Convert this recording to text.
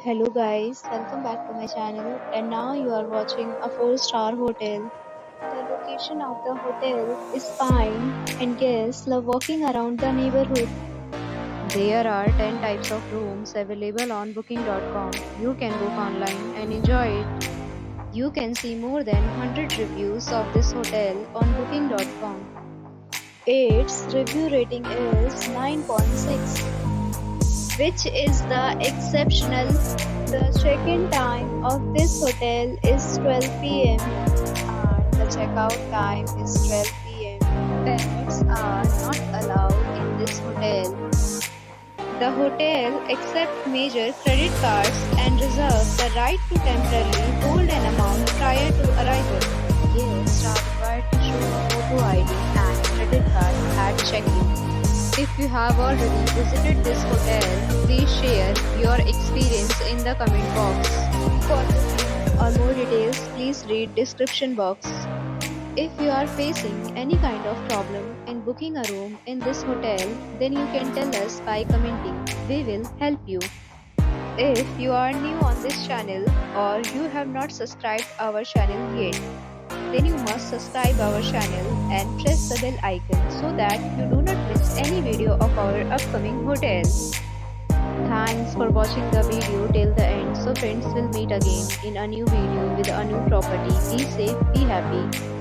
Hello guys, welcome back to my channel and now you are watching a 4-star hotel. The location of the hotel is fine and guests love walking around the neighborhood. There are 10 types of rooms available on booking.com. You can book online and enjoy it. You can see more than 100 reviews of this hotel on booking.com. Its review rating is 9.6, which is the exceptional. The check-in time of this hotel is 12 p.m. and the checkout time is 12 p.m. Pets are not allowed in this hotel. The hotel accepts major credit cards and reserves the right to temporarily hold an amount prior to arrival. Guests are required to show a photo ID and credit card at check-in. If you have already visited this hotel, please share your experience in the comment box. For booking or more details, please read description box. If you are facing any kind of problem in booking a room in this hotel, then you can tell us by commenting. We will help you. If you are new on this channel or you have not subscribed our channel yet, then you must subscribe our channel and press the bell icon so that you do not miss any video of our upcoming hotels. Thanks for watching the video till the end. So friends, will meet again in a new video with a new property. Be safe, be happy.